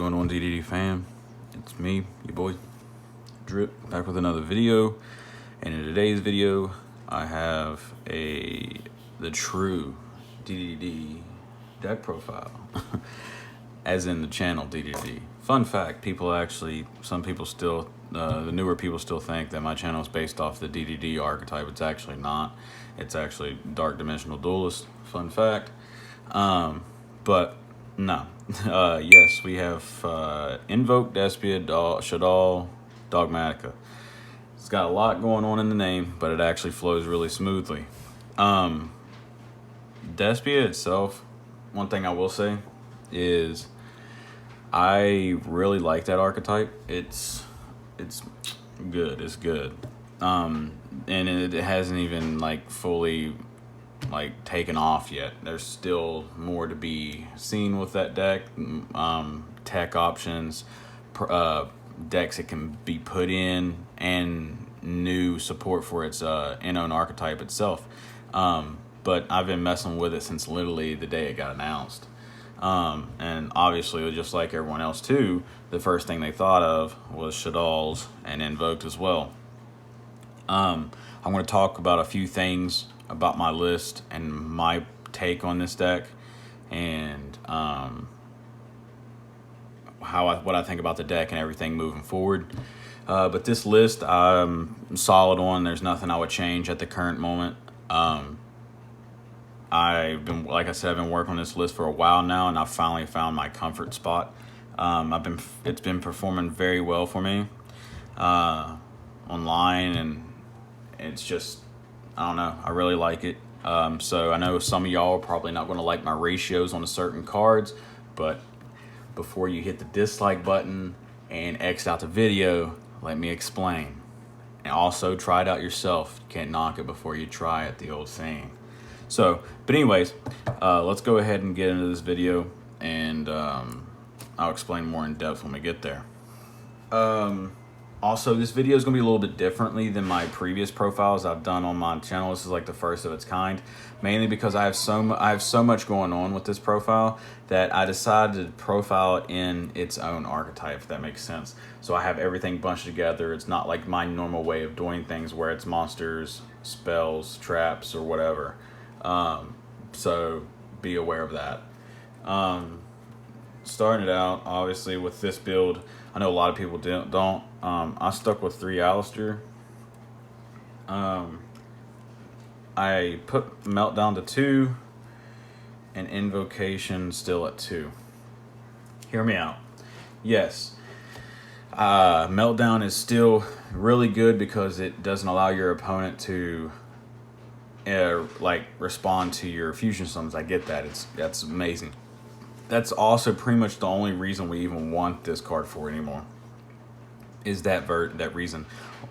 going on, DDD fam? It's me, your boy Drip, back with another video. And in today's video, I have the true DDD deck profile, as in the channel DDD. Fun fact: some people still, the newer people still think that my channel is based off the DDD archetype. It's actually not. It's actually Dark Dimensional Duelist. Fun fact. But no. Yes, we have Invoked, Despia, Shaddoll, Dogmatika. It's got a lot going on in the name, but it actually flows really smoothly. Despia itself, one thing I will say is I really like that archetype. It's good. It's good. And it hasn't even fully taken off yet. There's still more to be seen with that deck. Tech options, decks it can be put in, and new support for its in-own archetype itself. But I've been messing with it since literally the day it got announced. And obviously, just like everyone else too, the first thing they thought of was Shaddoll's and Invoked as well. I'm going to talk about a few things about my list and my take on this deck, and what I think about the deck and everything moving forward. But this list I'm solid on. There's nothing I would change at the current moment. Like I said, I've been working on this list for a while now, and I've finally found my comfort spot. It's been performing very well for me online, and it's just, I don't know, I really like it. So I know some of y'all are probably not going to like my ratios on the certain cards, but before you hit the dislike button and X out the video, let me explain. And also try it out yourself. You can't knock it before you try it, the old saying. So, but anyways, let's go ahead and get into this video, and I'll explain more in depth when we get there. Also, this video is going to be a little bit differently than my previous profiles I've done on my channel. This is like the first of its kind, mainly because I have so much going on with this profile that I decided to profile it in its own archetype, if that makes sense. So I have everything bunched together. It's not like my normal way of doing things where it's monsters, spells, traps, or whatever. So be aware of that. Starting it out, obviously, with this build, I know a lot of people don't. I stuck with 3 Alistair. I put Meltdown to 2, and Invocation still at 2. Hear me out. Yes, Meltdown is still really good because it doesn't allow your opponent to respond to your fusion summons. I get that. That's amazing. That's also pretty much the only reason we even want this card for anymore, is that reason,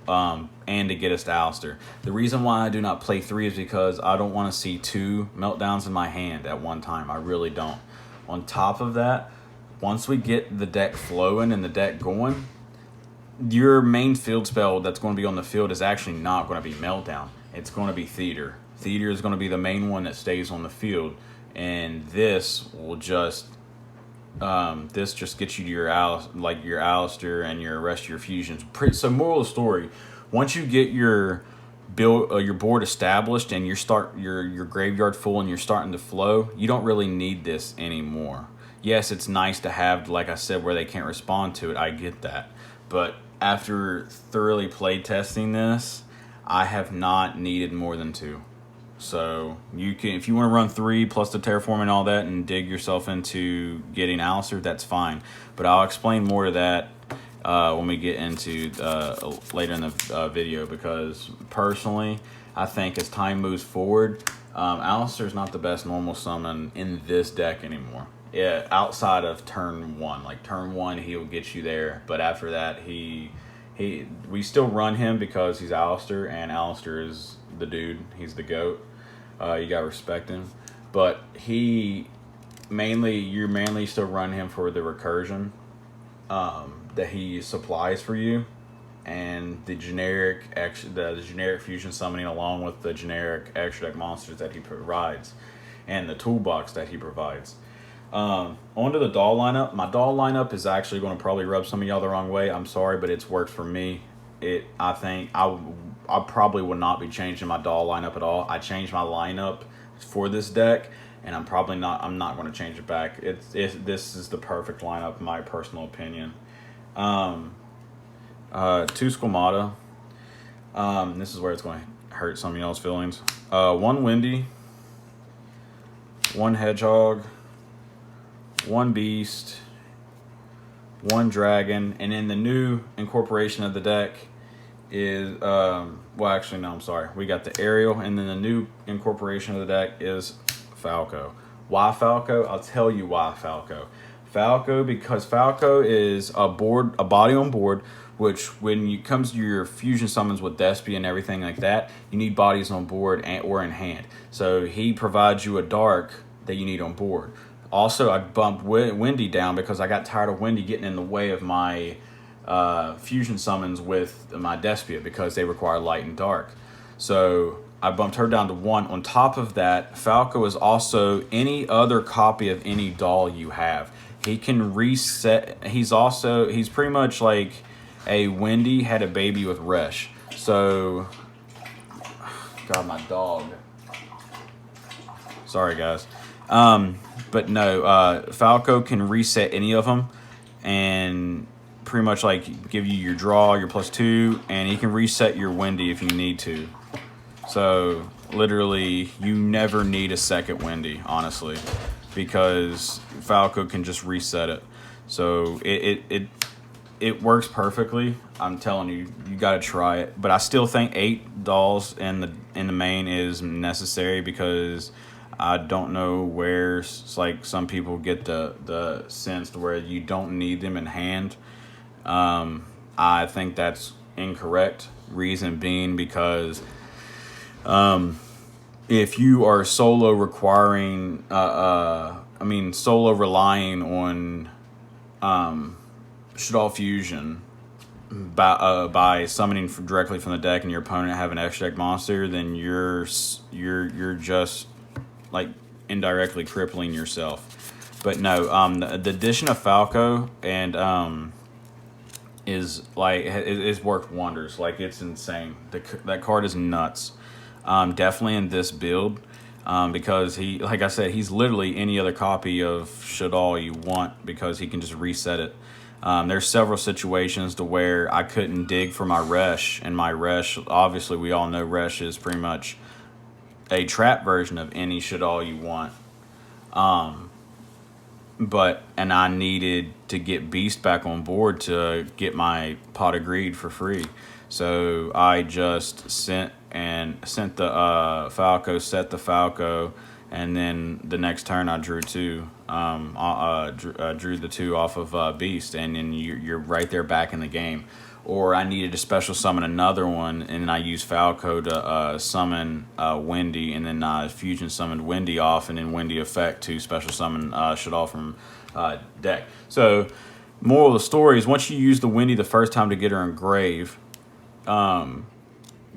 and to get us to Alistair. The reason why I do not play 3 is because I don't want to see 2 Meltdowns in my hand at one time. I really don't. On top of that, once we get the deck flowing and the deck going, your main field spell that's going to be on the field is actually not going to be Meltdown. It's going to be Theater. Theater is going to be the main one that stays on the field. And this will just gets you to your Alistair and your rest of your fusions. So moral of the story: once you get your board established and your graveyard full and you're starting to flow, you don't really need this anymore. Yes, it's nice to have, like I said, where they can't respond to it. I get that, but after thoroughly play testing this, I have not needed more than 2. So you can, if you want to run 3 plus the terraform and all that and dig yourself into getting Alistair, that's fine. But I'll explain more of that when we get into later in the video, because personally, I think as time moves forward, Alistair is not the best normal summon in this deck anymore. Yeah, outside of turn 1. Like turn 1, he'll get you there, but after that, we still run him because he's Alistair, and Alistair is the dude. He's the GOAT. You gotta respect him, but you mainly still run him for the recursion that he supplies for you, and the generic fusion summoning, along with the generic extra deck monsters that he provides, and the toolbox that he provides. Onto the doll lineup. My doll lineup is actually going to probably rub some of y'all the wrong way. I'm sorry, but it's worked for me. I think I probably would not be changing my doll lineup at all. I changed my lineup for this deck, and I'm not going to change it back. This is the perfect lineup, in my personal opinion. 2 Squamata. This is where it's going to hurt some of y'all's feelings. 1 Windy, 1 Hedgehog, 1 Beast, 1 Dragon, and then the new incorporation of the deck is well, actually, no, I'm sorry. We got the Ariel, and then the new incorporation of the deck is Falco. Why Falco? I'll tell you why Falco. Falco, because Falco is a body on board, which when it comes to your fusion summons with Despia and everything like that, you need bodies on board or in hand. So he provides you a dark that you need on board. Also, I bumped Windy down because I got tired of Windy getting in the way of my fusion summons with my Despia because they require light and dark. So I bumped her down to 1. On top of that, Falco is also any other copy of any doll you have. He can reset. He's pretty much like a Windy had a baby with Resh. So, God, my dog. Sorry, guys. But no, Falco can reset any of them and pretty much like give you your draw, your +2, and he can reset your Windy if you need to. So literally, you never need a second Windy, honestly, because Falco can just reset it. So it works perfectly. I'm telling you, you got to try it. But I still think 8 dolls in the main is necessary because I don't know where like some people get the sense to where you don't need them in hand. I think that's incorrect. Reason being because if you are solo relying on Shaddoll fusion by summoning directly from the deck and your opponent have an extra deck monster, then you're just like indirectly crippling yourself. But no, the addition of Falco and is like it's worked wonders. Like, it's insane. That card is nuts. Definitely in this build, because he, like I said, he's literally any other copy of Shaddoll you want because he can just reset it. There's several situations to where I couldn't dig for my Resh, and my Resh, obviously we all know Resh is pretty much a trap version of any Shaddoll you want. And I needed to get Beast back on board to get my Pot of Greed for free. So I just sent the Falco, set the Falco, and then the next turn I drew 2. Drew the 2 off of Beast, and then you're right there back in the game. Or I needed to special summon another one, and then I used Falco to summon Windy, and then I fusion summoned Windy off, and then Windy effect to special summon Shaddoll from deck. So, moral of the story is once you use the Windy the first time to get her in grave,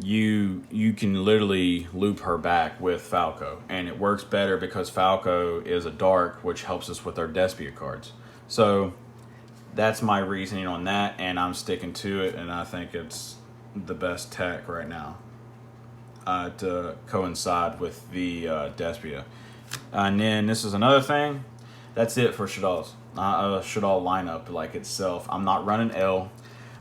you can literally loop her back with Falco, and it works better because Falco is a dark, which helps us with our Despia cards. So that's my reasoning on that, and I'm sticking to it, and I think it's the best tech right now to coincide with the Despia. And then this is another thing. That's it for Shaddoll lineup like itself. I'm not running L.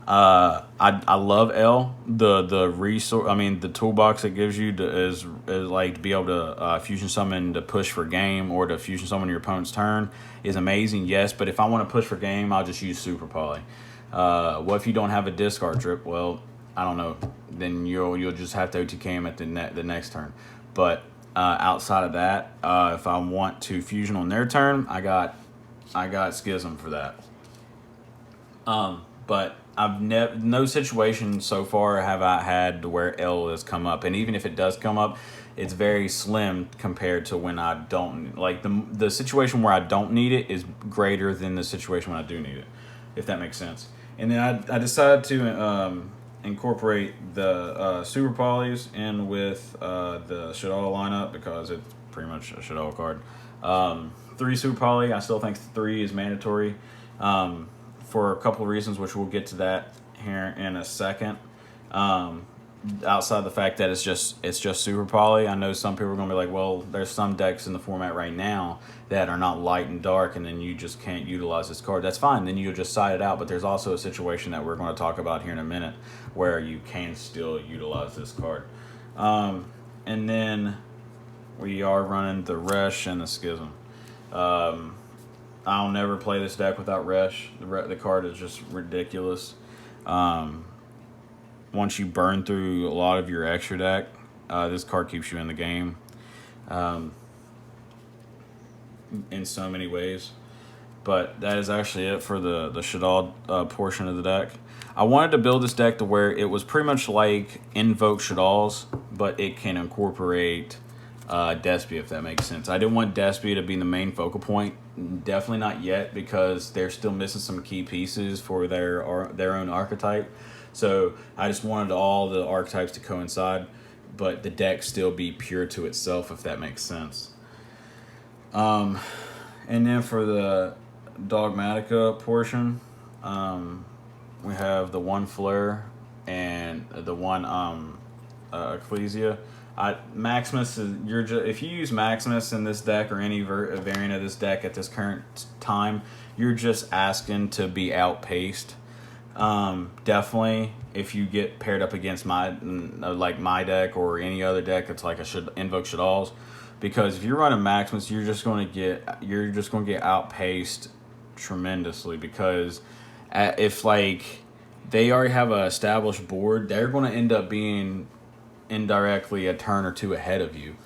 I love L. The resource, the toolbox it gives you is like to be able to fusion summon to push for game or to fusion summon your opponent's turn is amazing. Yes, but if I want to push for game, I'll just use Super Poly. What if you don't have a discard drip? Well, I don't know. Then you'll just have to OTK him at the next turn. But outside of that, if I want to fusion on their turn, I got Schism for that. But I've no situation so far have I had to where L has come up, and even if it does come up, it's very slim compared to when I don't like the situation where I don't need it is greater than the situation when I do need it, if that makes sense. And then I decided to incorporate the Super Polys in with the Shaddoll lineup because it's pretty much a Shaddoll card. 3 Super Poly, I still think 3 is mandatory for a couple of reasons, which we'll get to that here in a second. Outside the fact that it's just Super Poly, I know some people are going to be like, well, there's some decks in the format right now that are not light and dark, and then you just can't utilize this card. That's fine. Then you'll just side it out. But there's also a situation that we're going to talk about here in a minute where you can still utilize this card. And then we are running the Resh and the Schism. I'll never play this deck without Resh. The card is just ridiculous. Once you burn through a lot of your extra deck, this card keeps you in the game in so many ways. But that is actually it for the Shaddoll portion of the deck. I wanted to build this deck to where it was pretty much like Invoked Shaddolls, but it can incorporate Despia, if that makes sense. I didn't want Despia to be the main focal point. Definitely not yet, because they're still missing some key pieces for their own archetype. So I just wanted all the archetypes to coincide, but the deck still be pure to itself, if that makes sense. And then for the Dogmatika portion, we have the 1 Flare and the 1 Ecclesia. Maximus is if you use Maximus in this deck or any variant of this deck at this current time, you're just asking to be outpaced. Definitely, if you get paired up against my deck or any other deck that's like Invoke Shaddolls, because if you're running Maximus, you're just going to get outpaced tremendously, because if like they already have an established board, they're going to end up being indirectly a turn or two ahead of you.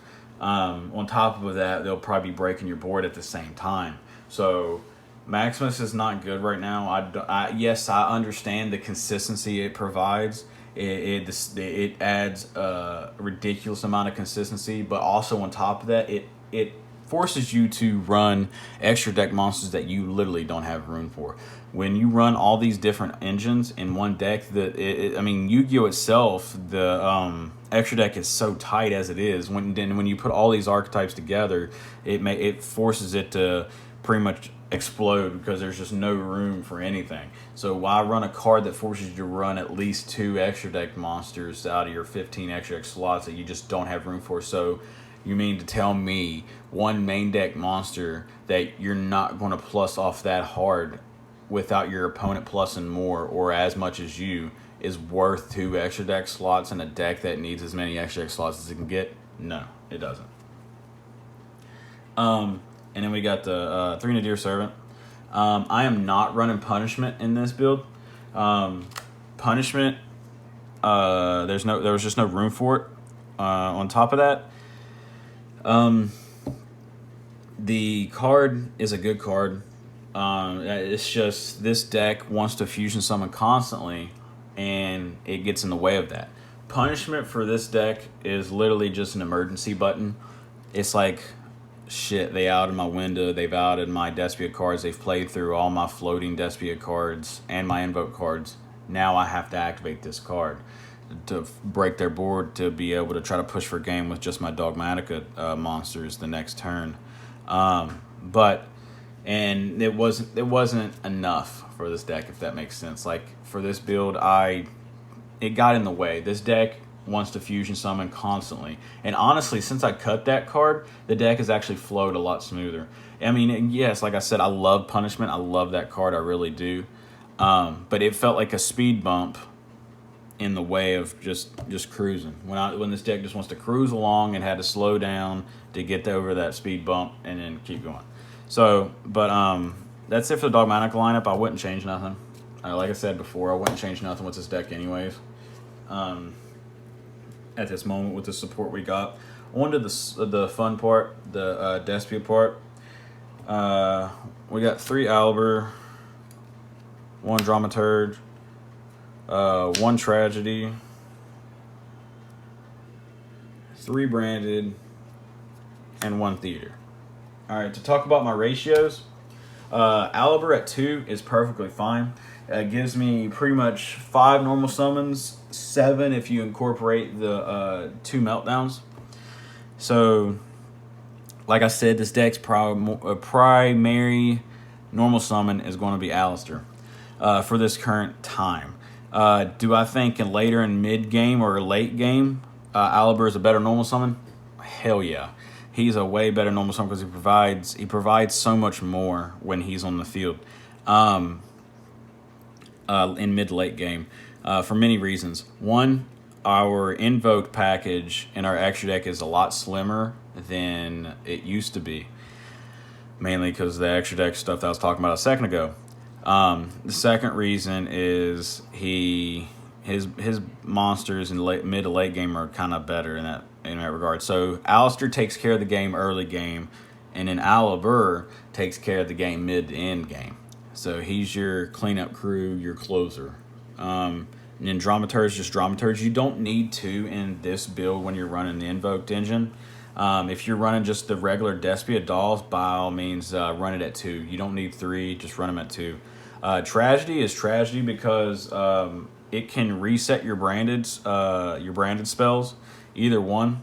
On top of that, they'll probably be breaking your board at the same time. So Maximus is not good right now. Yes, I understand the consistency it provides. It adds a ridiculous amount of consistency, but also on top of that, it forces you to run extra deck monsters that you literally don't have room for. When you run all these different engines in one deck, Yu-Gi-Oh itself, the extra deck is so tight as it is. When you put all these archetypes together, it forces it to pretty much explode, because there's just no room for anything. So why run a card that forces you to run at least 2 extra deck monsters out of your 15 extra deck slots that you just don't have room for? So you mean to tell me one main deck monster that you're not going to plus off that hard without your opponent plussing more or as much as you is worth 2 extra deck slots in a deck that needs as many extra deck slots as it can get? No, it doesn't. And then we got the 3 Nadir Servant. I am not running Punishment in this build. Punishment, there was just no room for it. On top of that, the card is a good card. It's just this deck wants to fusion summon constantly, and it gets in the way of that. Punishment for this deck is literally just an emergency button. It's like, shit, they outed my window, they've outed my Despia cards, they've played through all my floating Despia cards and my Invoke cards. Now I have to activate this card to break their board to be able to try to push for game with just my Dogmatika monsters the next turn. But it wasn't enough for this deck, if that makes sense. Like for this build, it got in the way. This deck wants to fusion summon constantly, and honestly, since I cut that card, the deck has actually flowed a lot smoother. I mean, yes, like I said, I love Punishment. I love that card, I really do. But it felt like a speed bump in the way of just cruising. When this deck just wants to cruise along and had to slow down to get over that speed bump and then keep going. So, but that's it for the Dogmatika lineup. I wouldn't change nothing. Like I said before, I wouldn't change nothing with this deck anyways. At this moment with the support we got. On to the fun part, the Despia part. We got 3 Albert, 1 Dramaturge, 1 Tragedy, 3 Branded, and 1 Theater. Alright, to talk about my ratios, Albert at 2 is perfectly fine. It gives me pretty much 5 normal summons, 7 if you incorporate the 2 meltdowns. So Like I said, this deck's primary normal summon is going to be Alistair for this current time. Do I think later in mid game or late game, Alistair is a better normal summon? Hell yeah, he's a way better normal summon because he provides so much more when he's on the field. In mid late game, for many reasons. One, our Invoked package in our extra deck is a lot slimmer than it used to be, mainly because of the extra deck stuff that I was talking about a second ago. The second reason is his monsters in mid to late game are kind of better in that regard. So Alistair takes care of the game early game, and then Alistair takes care of the game mid to end game. So he's your cleanup crew, your closer. And then Dramaturge, just Dramaturge. You don't need two in this build when you're running the Invoked engine. If you're running just the regular Despia dolls, by all means, run it at 2. You don't need 3, just run them at 2. Tragedy is Tragedy because it can reset your branded spells, either one.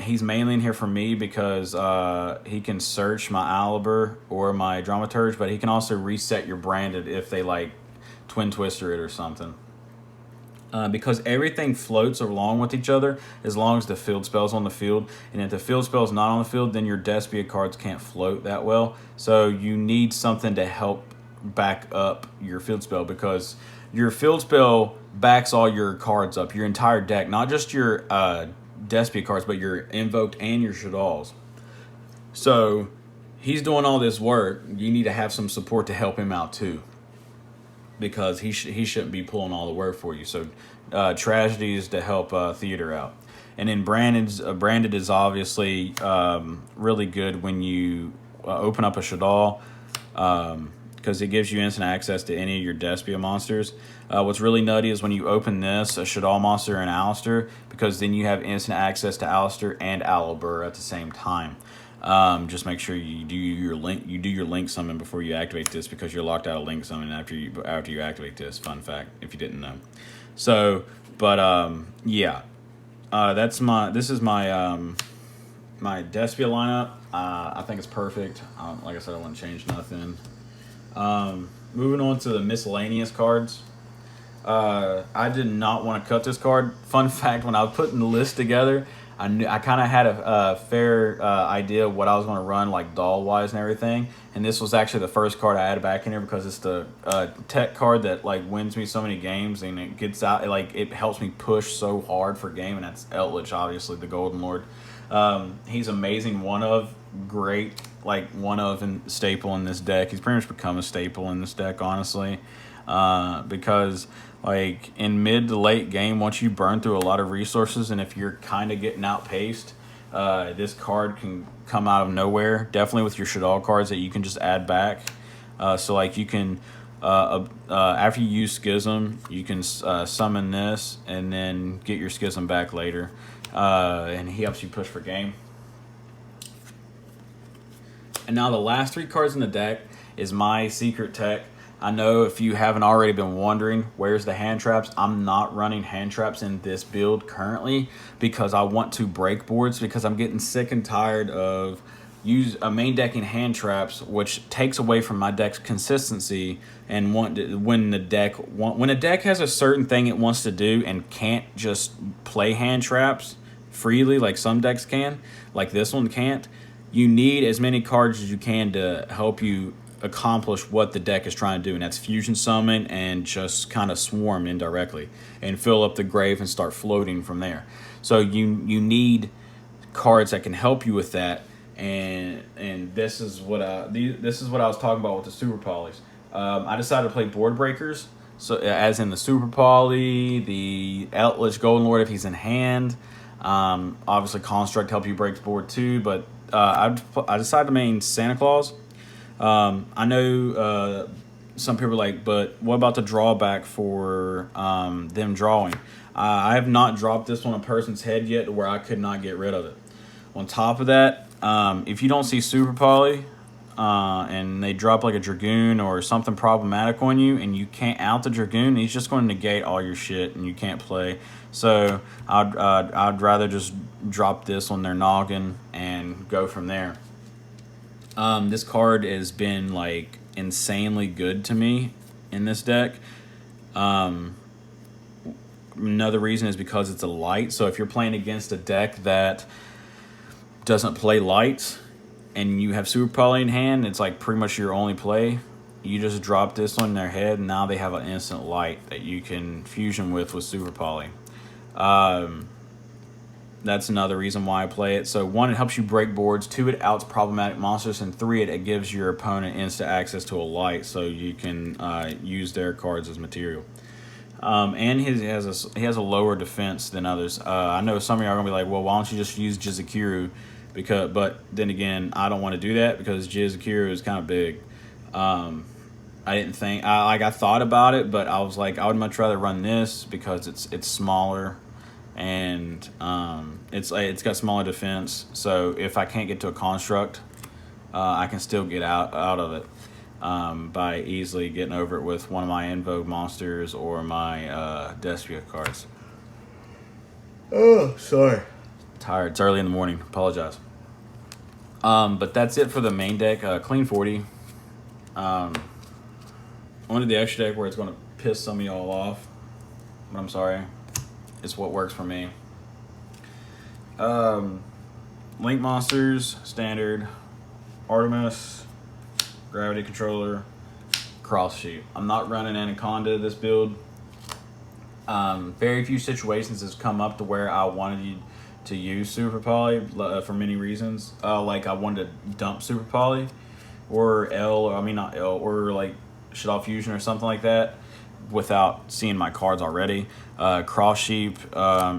He's mainly in here for me because he can search my Alistair or my Dramaturge, but he can also reset your branded if they like Twin Twister it or something. Because everything floats along with each other as long as the field spell's on the field. And if the field spell's not on the field, then your Despia cards can't float that well. So you need something to help back up your field spell, because your field spell backs all your cards up, your entire deck, not just your Despia cards, but your Invoked and your Shaddolls. So he's doing all this work. You need to have some support to help him out too, because he shouldn't be pulling all the work for you. So Tragedy is to help Theater out. And then Branded is obviously really good when you open up a Shaddoll, because it gives you instant access to any of your Despia monsters. What's really nutty is when you open this, a Shaddoll monster and Alistair, because then you have instant access to Alistair and Alistair at the same time. Just make sure you do your link summon before you activate this, because you're locked out of link summon after you activate this. Fun fact, if you didn't know. So, but yeah, this is my my Despia lineup. I think it's perfect. Like I said, I wouldn't change nothing. Moving on to the miscellaneous cards. I did not want to cut this card. Fun fact: when I was putting the list together, I kind of had a fair idea of what I was going to run, like doll-wise and everything. And this was actually the first card I added back in here because it's the tech card that like wins me so many games, and it gets out, it helps me push so hard for game, and that's Eldritch, obviously, the Golden Lord. He's amazing, great, and staple in this deck. He's pretty much become a staple in this deck, honestly, because like in mid to late game, once you burn through a lot of resources, and if you're kind of getting outpaced, this card can come out of nowhere. Definitely with your Shaddoll cards that you can just add back. So like you can, after you use Schism, you can summon this and then get your Schism back later. And he helps you push for game. And now the last 3 cards in the deck is my secret tech. I know if you haven't already been wondering, where's the hand traps? I'm not running hand traps in this build currently because I want to break boards, because I'm getting sick and tired of main decking hand traps, which takes away from my deck's consistency. And when a deck has a certain thing it wants to do and can't just play hand traps freely like some decks can, like this one can't, you need as many cards as you can to help you accomplish what the deck is trying to do, and that's fusion summon and just kind of swarm indirectly and fill up the grave and start floating from there. So you need cards that can help you with that, and this is what I was talking about with the Super Polys. I decided to play board breakers, so as in the Super Poly, the Eldritch Golden Lord if he's in hand. Obviously Construct help you break the board too, but I decided to main Santa Claus. I know some people are like, but what about the drawback for them drawing? I have not dropped this on a person's head yet to where I could not get rid of it. On top of that, if you don't see Super Poly and they drop like a Dragoon or something problematic on you and you can't out the Dragoon, he's just going to negate all your shit and you can't play. So I'd rather just drop this on their noggin and go from there. This card has been like insanely good to me in this deck. Another reason is because it's a light. So if you're playing against a deck that doesn't play lights and you have Super Poly in hand, it's like pretty much your only play. You just drop this on their head, and now they have an instant light that you can fusion with Super Poly. That's another reason why I play it. So 1, it helps you break boards. 2, it outs problematic monsters. And 3, it gives your opponent instant access to a light, so you can use their cards as material. And he has a lower defense than others. I know some of y'all are gonna be like, well, why don't you just use Jizukiru? But then again, I don't want to do that because Jizukiru is kind of big. I didn't think I thought about it, but I was like, I would much rather run this because it's smaller, and it's got smaller defense. So if I can't get to a construct, I can still get out of it by easily getting over it with one of my Invoked monsters or my Despia cards. Oh, sorry. Tired. It's early in the morning. Apologize. But that's it for the main deck. Clean 40. Onto the extra deck where it's going to piss some of y'all off. But I'm sorry. It's what works for me. Link monsters, standard. Artemis, gravity controller, cross sheet. I'm not running Anaconda this build. Very few situations has come up to where I wanted to use Super Poly for many reasons. Like I wanted to dump Super Poly, or not L, or like Shaddoll Fusion or something like that, without seeing my cards already. Cross sheep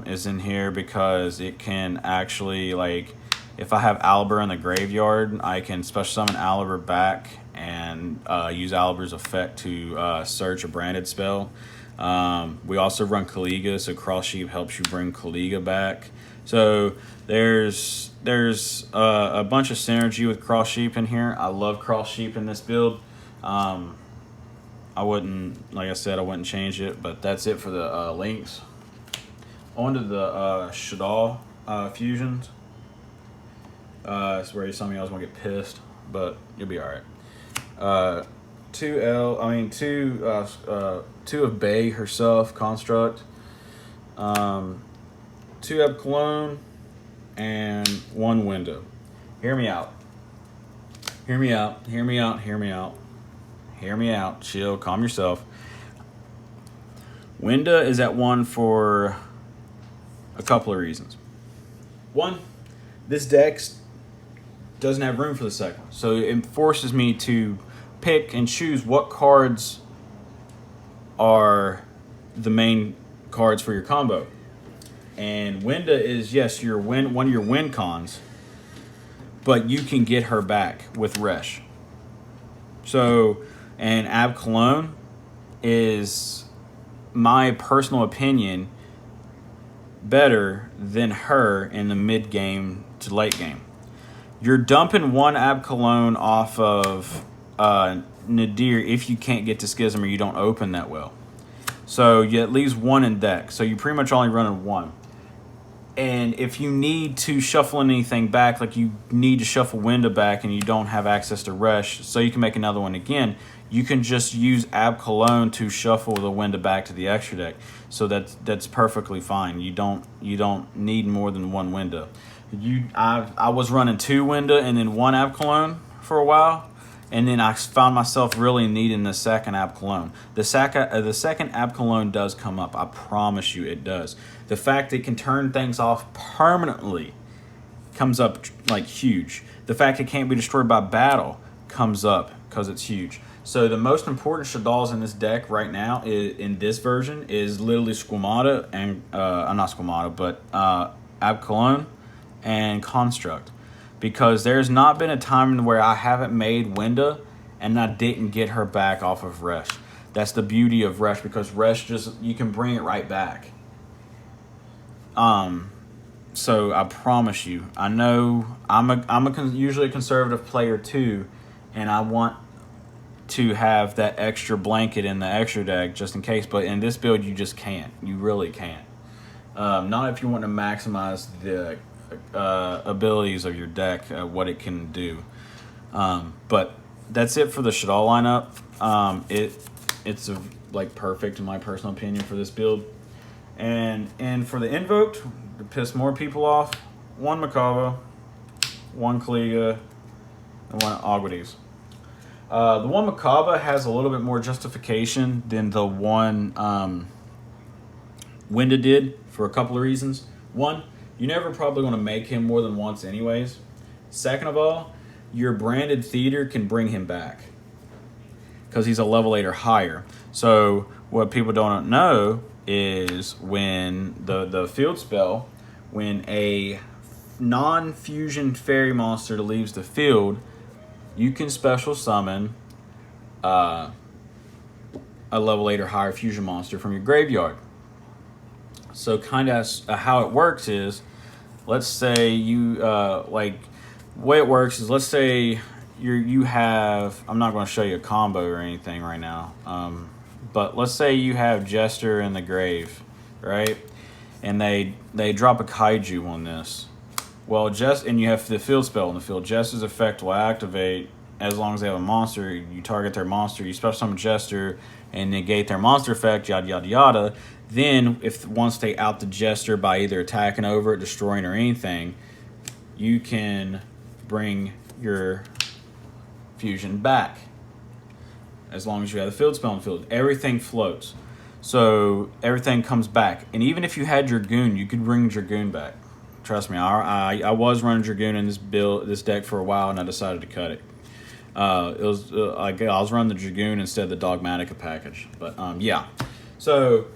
is in here because it can actually, like, if I have Aliber in the graveyard, I can special summon Aliber back and use Aliber's effect to search a branded spell. We also run Kaliga, so Cross Sheep helps you bring Kaliga back. So there's a bunch of synergy with Cross Sheep in here. I love Cross Sheep in this build. I wouldn't, like I said, I wouldn't change it, but that's it for the links. On to the Shaddoll fusions. It's where some of y'all gonna get pissed, but you'll be all right. Two of Bay herself, construct. 2 Ebb Cologne, and 1 window. Hear me out. Hear me out. Hear me out. Hear me out. Hear me out. Chill. Calm yourself. Winda is at 1 for a couple of reasons. 1, this deck doesn't have room for the second one, so it forces me to pick and choose what cards are the main cards for your combo. And Winda is, yes, one of your win cons, but you can get her back with Resh. So, and Ab Cologne is, my personal opinion, better than her in the mid game to late game. You're dumping 1 Ab Cologne off of Nadir if you can't get to Schism or you don't open that well. So you at least 1 in deck. So you're pretty much only running 1. And if you need to shuffle anything back, like you need to shuffle Winda back and you don't have access to Resh, so you can make another one again, you can just use Ab Cologne to shuffle the Winda back to the extra deck. So that's perfectly fine. You don't need more than 1 Winda. I was running 2 Winda and then 1 Ab Cologne for a while, and then I found myself really needing the second Ab Cologne. The second Ab Cologne does come up. I promise you it does. The fact it can turn things off permanently comes up like huge. The fact it can't be destroyed by battle comes up because it's huge. So the most important Shaddolls in this deck right now in this version is literally Squamata and not Squamata, but Ab Cologne and Construct. Because there's not been a time where I haven't made Winda and I didn't get her back off of Resh. That's the beauty of Resh, because Resh you can bring it right back. So I promise you, I know I'm usually a conservative player too, and I want to have that extra blanket in the extra deck just in case. But in this build, you just can't. You really can't. Not if you want to maximize the abilities of your deck, what it can do. But that's it for the Shaddoll lineup. It's like perfect in my personal opinion for this build. And for the Invoked, to piss more people off, one Makava, one Kaliga, and one Agwades. The one Makaba has a little bit more justification than the one Winda did for a couple of reasons. One, you're never probably going to make him more than once anyways. Second of all, your branded theater can bring him back because he's a level 8 or higher. So what people don't know is when the field spell, when a non-fusion fairy monster leaves the field, you can special summon a level 8 or higher fusion monster from your graveyard. So kind of how it works is, let's say you, the way it works is, let's say you have, I'm not going to show you a combo or anything right now, but let's say you have Jester in the grave, right? And they drop a kaiju on this. Well, and you have the field spell in the field. Jester's effect will activate as long as they have a monster. You target their monster, you special summon Jester, and negate their monster effect, yada, yada, yada. Then, once they out the Jester by either attacking over it, destroying, or anything, you can bring your fusion back. As long as you have the field spell in the field. Everything floats. So, everything comes back. And even if you had Dragoon, you could bring Dragoon back. Trust me, I was running Dragoon in this deck for a while, and I decided to cut it. I was running the Dragoon instead of the Dogmatika package. But yeah. So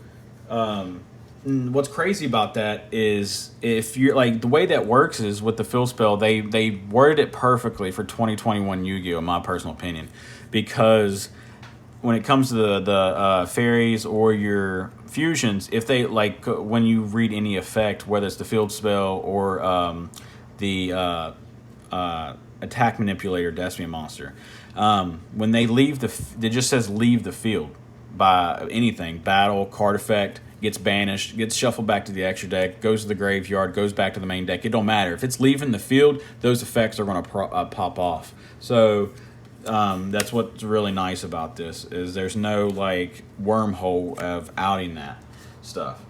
what's crazy about that is, if you're like, the way that works is with the field spell, they worded it perfectly for 2021 Yu-Gi-Oh, in my personal opinion, because when it comes to the fairies or your fusions, if they, like, when you read any effect, whether it's the field spell or the attack manipulator Despia monster, when they leave it just says leave the field by anything, battle, card effect, gets banished, gets shuffled back to the extra deck, goes to the graveyard, goes back to the main deck. It don't matter. If it's leaving the field, those effects are going to pop off. So that's what's really nice about this, is there's no like wormhole of outing that stuff.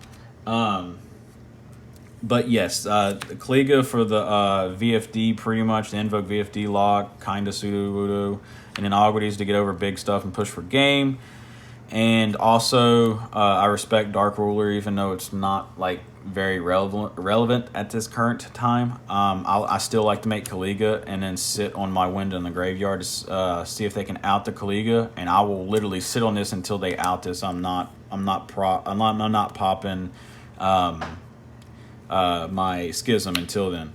But yes, Kaliga for the VFD, pretty much the Invoke VFD lock, kind of pseudo voodoo, and then Agwades to get over big stuff and push for game. And also, I respect Dark Ruler, even though it's not like very relevant at this current time. I still like to make Kaliga and then sit on my window in the graveyard to see if they can out the Kaliga, and I will literally sit on this until they out this. I'm not popping my Schism until then,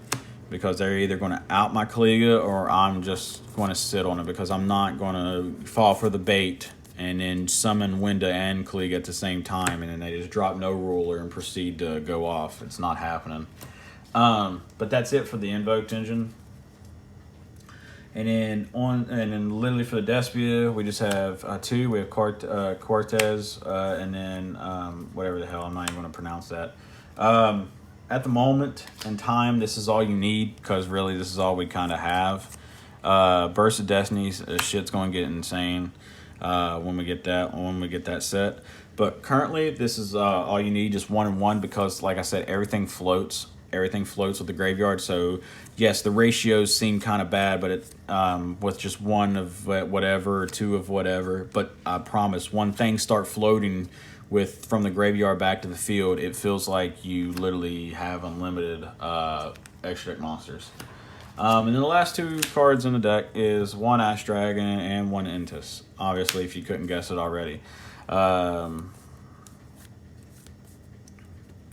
because they're either going to out my Kaliga or I'm just going to sit on it, because I'm not going to fall for the bait and then summon Winda and Kaliga at the same time, and then they just drop no ruler and proceed to go off. It's not happening. But that's it for the Invoked engine. And then literally for the Despia, we just have two. We have Cortez, and then whatever the hell, I'm not even going to pronounce that. At the moment in time, this is all you need, because really this is all we kind of have. Burst of Destiny, shit's going to get insane when we get that set. But currently, this is all you need, just 1 and 1, because like I said, everything floats. Everything floats with the graveyard. So yes, the ratios seem kind of bad, but it with just 1 of whatever or 2 of whatever. But I promise, when things start floating from the graveyard back to the field, it feels like you literally have unlimited extra deck monsters. And then the last 2 cards in the deck is 1 Ash Dragon and 1 Intis. Obviously, if you couldn't guess it already.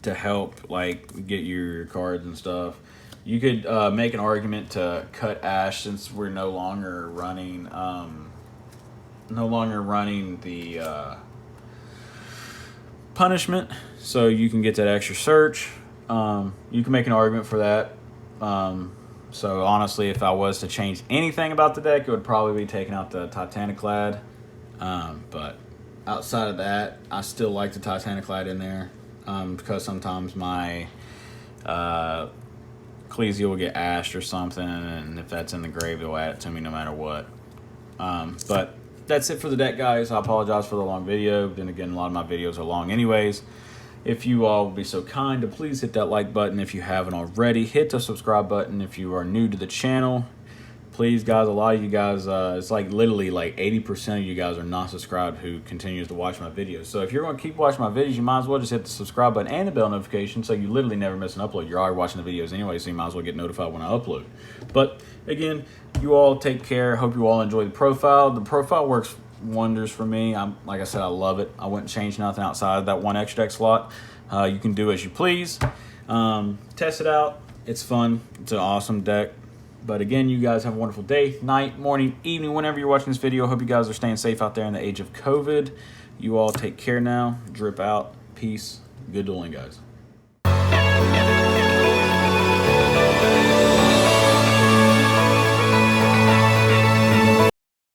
To help like get your cards and stuff. You could make an argument to cut Ash, since we're no longer running the punishment, so you can get that extra search. You can make an argument for that. So honestly, if I was to change anything about the deck, it would probably be taking out the Titaniclad. But outside of that, I still like the Titaniclad in there, because sometimes my Ecclesia will get ashed or something, and if that's in the grave, they'll add it to me no matter what. But that's it for the deck, guys. I apologize for the long video. Then again, a lot of my videos are long anyways. If you all would be so kind to please hit that like button if you haven't already. Hit the subscribe button if you are new to the channel. Please, guys, a lot of you guys, it's like literally like 80% of you guys are not subscribed who continues to watch my videos. So if you're going to keep watching my videos, you might as well just hit the subscribe button and the bell notification so you literally never miss an upload. You're already watching the videos anyway, so you might as well get notified when I upload. But again, you all take care. Hope you all enjoy the profile. The profile works wonders for me. Like I said, I love it. I wouldn't change nothing outside of that one extra deck slot. You can do as you please. Test it out. It's fun. It's an awesome deck. But again, you guys have a wonderful day, night, morning, evening, whenever you're watching this video. Hope you guys are staying safe out there in the age of COVID. You all take care now. Drip out. Peace. Good dueling, guys.